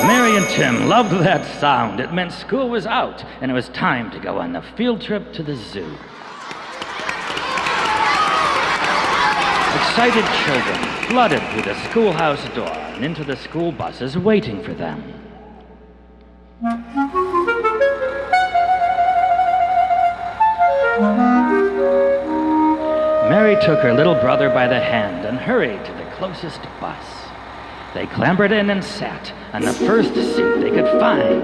Mary and Tim loved that sound. It meant school was out, and it was time to go on the field trip to the zoo. Excited children flooded through the schoolhouse door and into the school buses waiting for them. Mary took her little brother by the hand and hurried to the closest bus. They clambered in and sat on the first seat they could find.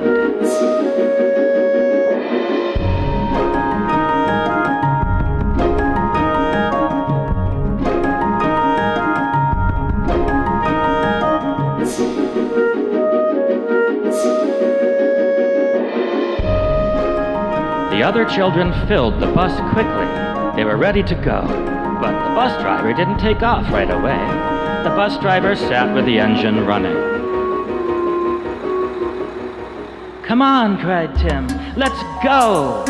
The other children filled the bus quickly. They were ready to go, but the bus driver didn't take off right away. The bus driver sat with the engine running. "Come on," cried Tim. "Let's go!"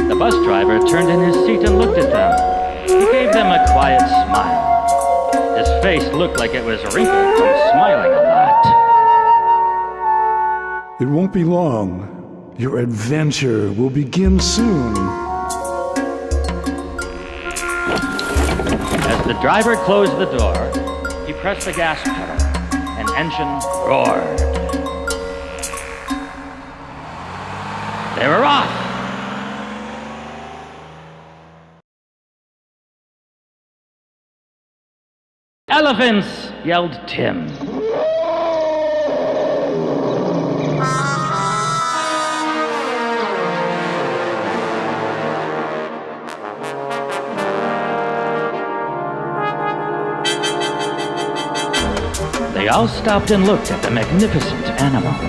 The bus driver turned in his seat and looked at them. He gave them a quiet smile. His face looked like it was wrinkled from smiling a lot. It won't be long. Your adventure will begin soon. As the driver closed the door, he pressed the gas pedal, and engine roared. They were off! "Elephants!" yelled Tim. They all stopped and looked at the magnificent animals.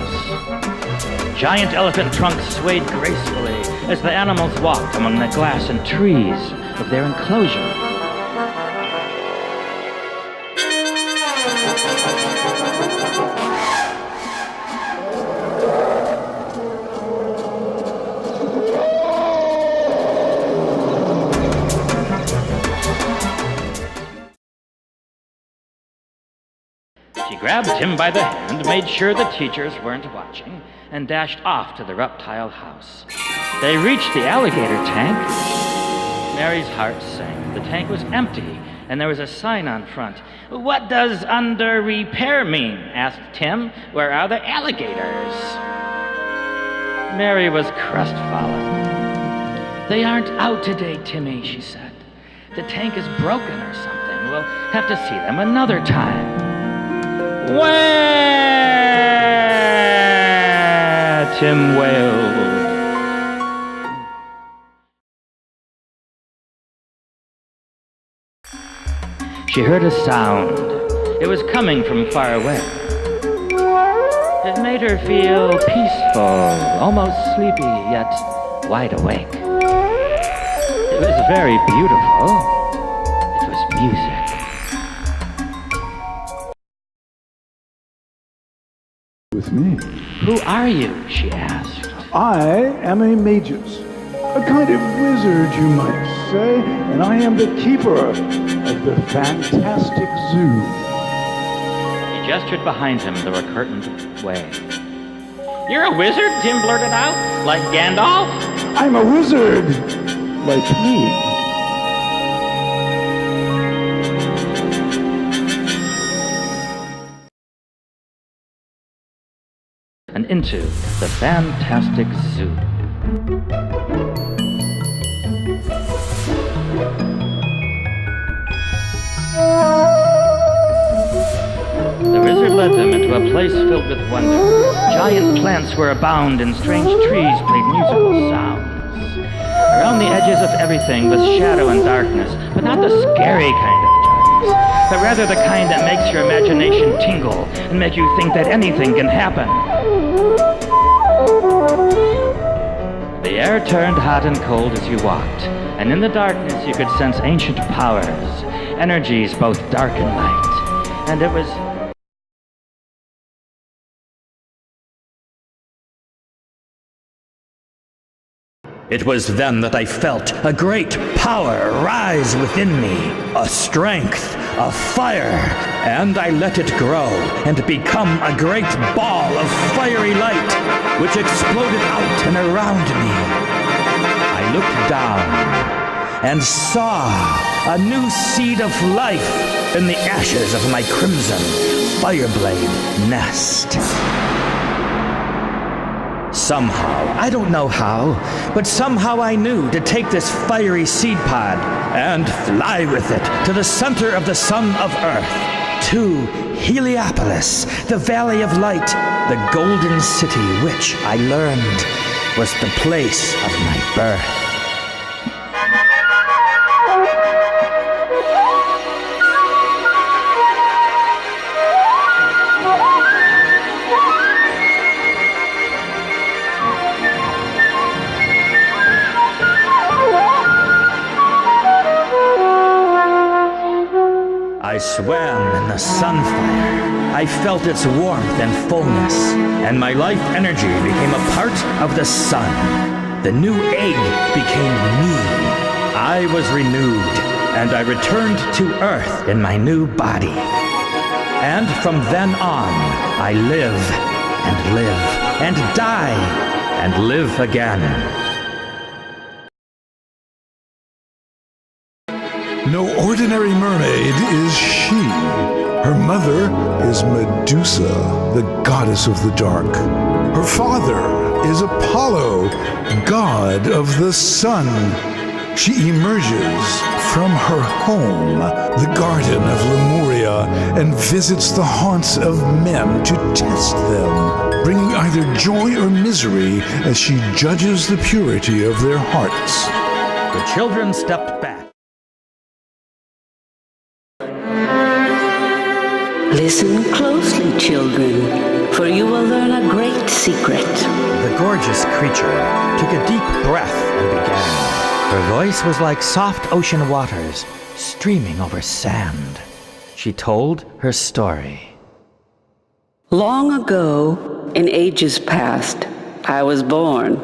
Giant elephant trunks swayed gracefully as the animals walked among the glass and trees of their enclosure. She grabbed him by the hand, made sure the teachers weren't watching, and dashed off to the reptile house. They reached the alligator tank. Mary's heart sank. The tank was empty, and there was a sign on front. "What does under repair mean?" asked Tim. "Where are the alligators?" Mary was crestfallen. "They aren't out today, Timmy," she said. "The tank is broken or something. We'll have to see them another time." "Wah!" Tim wailed. She heard a sound. It was coming from far away. It made her feel peaceful, almost sleepy, yet wide awake. It was very beautiful. It was music. With me. "Who are you?" she asked. I am a magus, a kind of wizard, you might say, and I am the keeper of the Fantastic Zoo. He gestured behind him to a curtained way. "You're a wizard?" Tim blurted out. "Like Gandalf?" I'm a wizard, like me. And into the Fantastic Zoo. The wizard led them into a place filled with wonder. Giant plants were abound, and strange trees played musical sounds. Around the edges of everything was shadow and darkness, but not the scary kind of darkness. but rather the kind that makes your imagination tingle and make you think that anything can happen. The air turned hot and cold as you walked, and in the darkness you could sense ancient powers, energies both dark and light, and it was... It was then that I felt a great power rise within me, a strength, a fire, and I let it grow and become a great ball of fiery light, which exploded out and around me. I looked down and saw a new seed of life in the ashes of my crimson fireblade nest. Somehow, I don't know how, but somehow I knew to take this fiery seed pod and fly with it to the center of the sun of Earth, to Heliopolis, the Valley of Light, the golden city which, I learned, was the place of my birth. I swam in the sunfire. I felt its warmth and fullness, and my life energy became a part of the sun. The new egg became me. I was renewed, and I returned to Earth in my new body. And from then on, I live and live and die and live again. No ordinary mermaid is she. Her mother is Medusa, the goddess of the dark. Her father is Apollo, god of the sun. She emerges from her home, the Garden of Lemuria, and visits the haunts of men to test them, bringing either joy or misery as she judges the purity of their hearts. The children stepped back. Listen closely, children, for you will learn a great secret. The gorgeous creature took a deep breath and began. Her voice was like soft ocean waters streaming over sand. She told her story. Long ago, in ages past, I was born.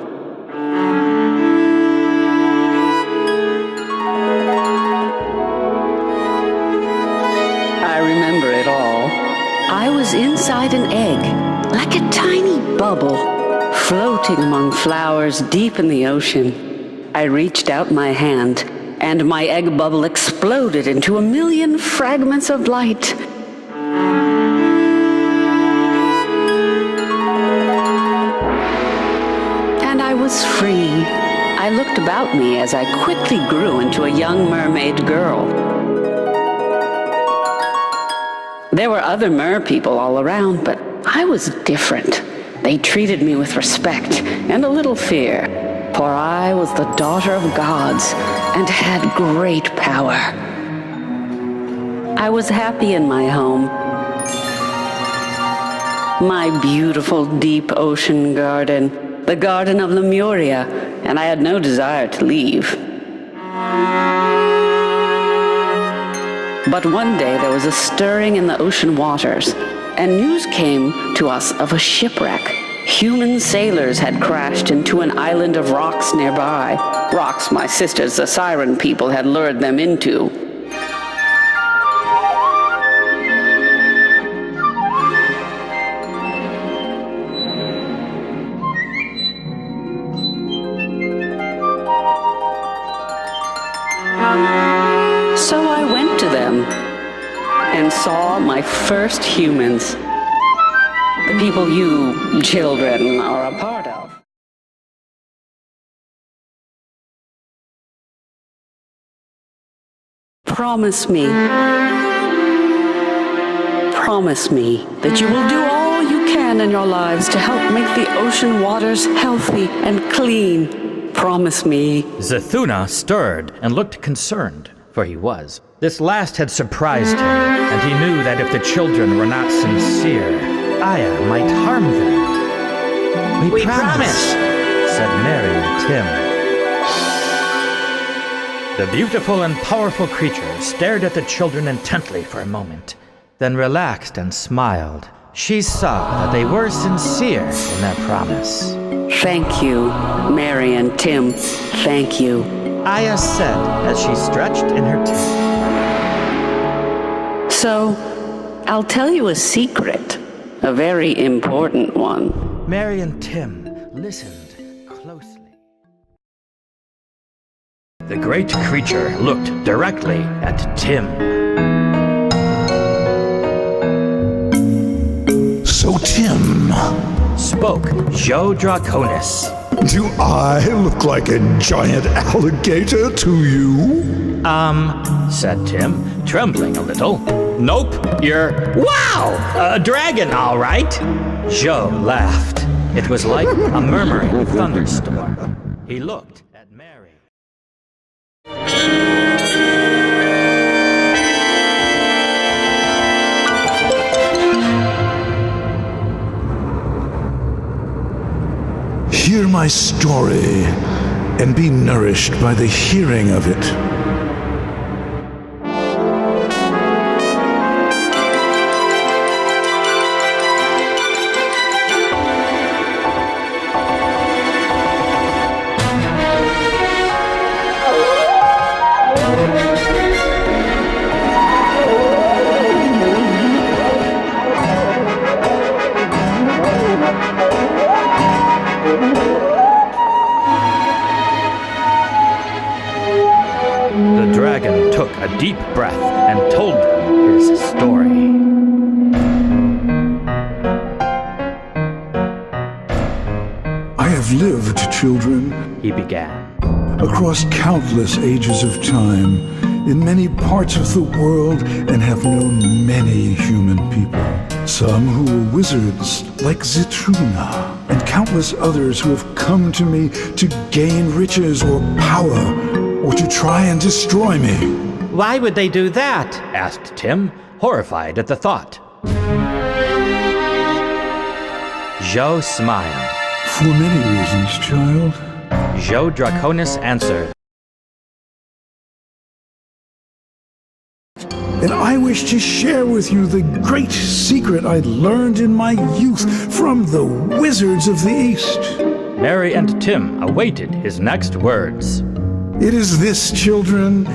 I remember it all. I was inside an egg, like a tiny bubble, floating among flowers deep in the ocean. I reached out my hand, and my egg bubble exploded into 1,000,000 fragments of light. And I was free. I looked about me as I quickly grew into a young mermaid girl. There were other mer-people all around, but I was different. They treated me with respect and a little fear, for I was the daughter of gods and had great power. I was happy in my home, my beautiful deep ocean garden, the Garden of Lemuria, and I had no desire to leave. But one day there was a stirring in the ocean waters, and news came to us of a shipwreck. Human sailors had crashed into an island of rocks nearby, rocks my sisters, the siren people, had lured them into. So I went to them and saw my first humans, the people you children are a part of. Promise me that you will do all you can in your lives to help make the ocean waters healthy and clean. Promise me. Zathuna stirred and looked concerned, for he was This last had surprised him, and he knew that if the children were not sincere, Aya might harm them. We promise, said Mary and Tim. The beautiful and powerful creature stared at the children intently for a moment, then relaxed and smiled. She saw that they were sincere in their promise. Thank you, Mary and Tim. Thank you. Aya said as she stretched in her tent. So, I'll tell you a secret, a very important one. Mary and Tim listened closely. The great creature looked directly at Tim. So, Tim, Spoke Joe Draconis. do I look like a giant alligator to you? Said Tim, trembling a little. Nope, you're... Wow! A dragon, all right! Joe laughed. It was like a murmuring thunderstorm. He looked at Mary. Hear my story and be nourished by the hearing of it. The dragon took a deep breath and told them his story. I have lived, children, He began. across countless ages of time, in many parts of the world, and have known many human people. Some who were wizards, like Zitruna, and countless others who have come to me to gain riches or power, or to try and destroy me. Why would they do that? Asked Tim, horrified at the thought. Joe smiled. For many reasons, child. Joe Draconis answered. And I wish to share with you the great secret I learned in my youth from the wizards of the East. Mary and Tim awaited his next words. It is this, children.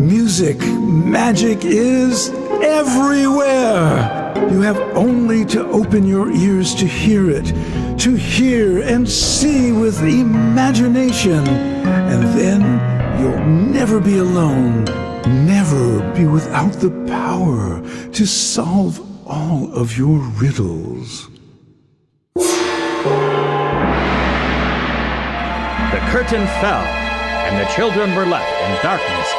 Music, magic is everywhere. You have only to open your ears to hear it, to hear and see with imagination. And then you'll never be alone, never be without the power to solve all of your riddles. The curtain fell, and the children were left in darkness.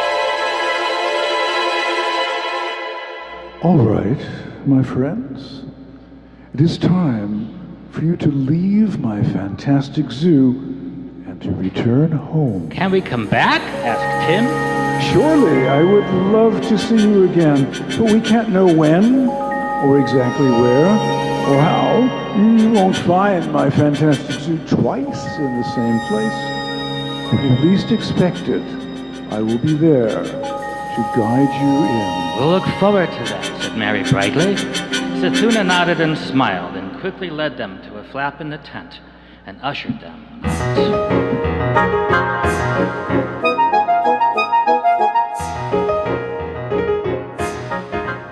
All right, my friends. It is time for you to leave my fantastic zoo and to return home. Can we come back? Asked Tim. Surely, I would love to see you again, but we can't know when, or exactly where, or how. You won't find my fantastic zoo twice in the same place. When you least expect it, I will be there to guide you in. We'll look forward to that, said Mary brightly. Sethuna nodded and smiled, and quickly led them to a flap in the tent and ushered them out.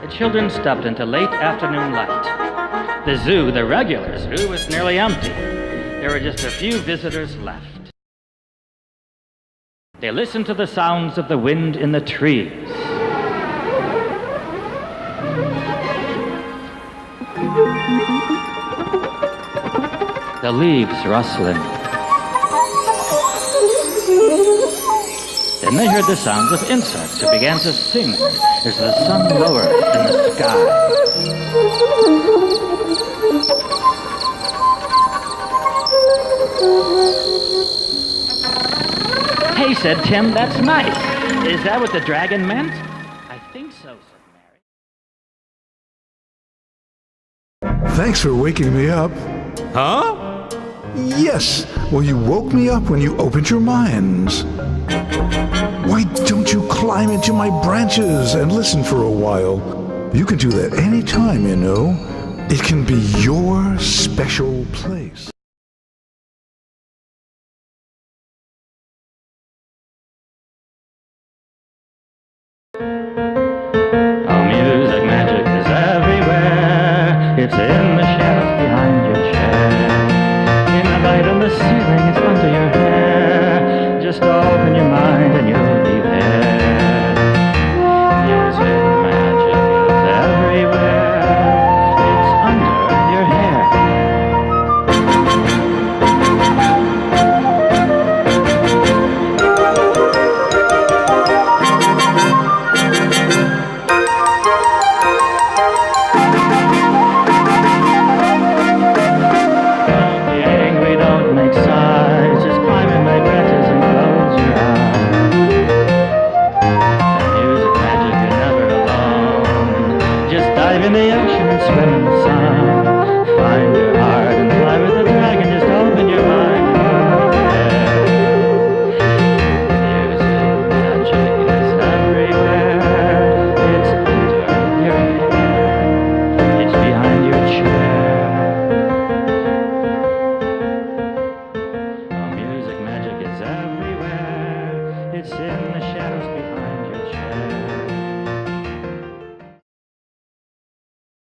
The children stepped into late afternoon light. The zoo, the regular zoo, was nearly empty. There were just a few visitors left. They listened to the sounds of the wind in the trees. The leaves rustling. Then they heard the sounds of insects who began to sing as the sun lowered in the sky. Hey, said Tim, that's nice. Is that what the dragon meant? so, said Mary. Thanks for waking me up. Huh? Yes, well, you woke me up when you opened your minds. Why don't you climb into my branches and listen for a while? You can do that anytime, you know. It can be your special place. Oh, music magic is everywhere. It's in the shelf behind your chair. In the light on the ceiling, it's under your hair. Just open your mind and you'll be there. Music magic is everywhere. It's under your hair. Don't be angry, don't make sighs. Just climb in my branches and close your eyes. In music magic, you're never alone. Just dive in the ocean and swim in the sun.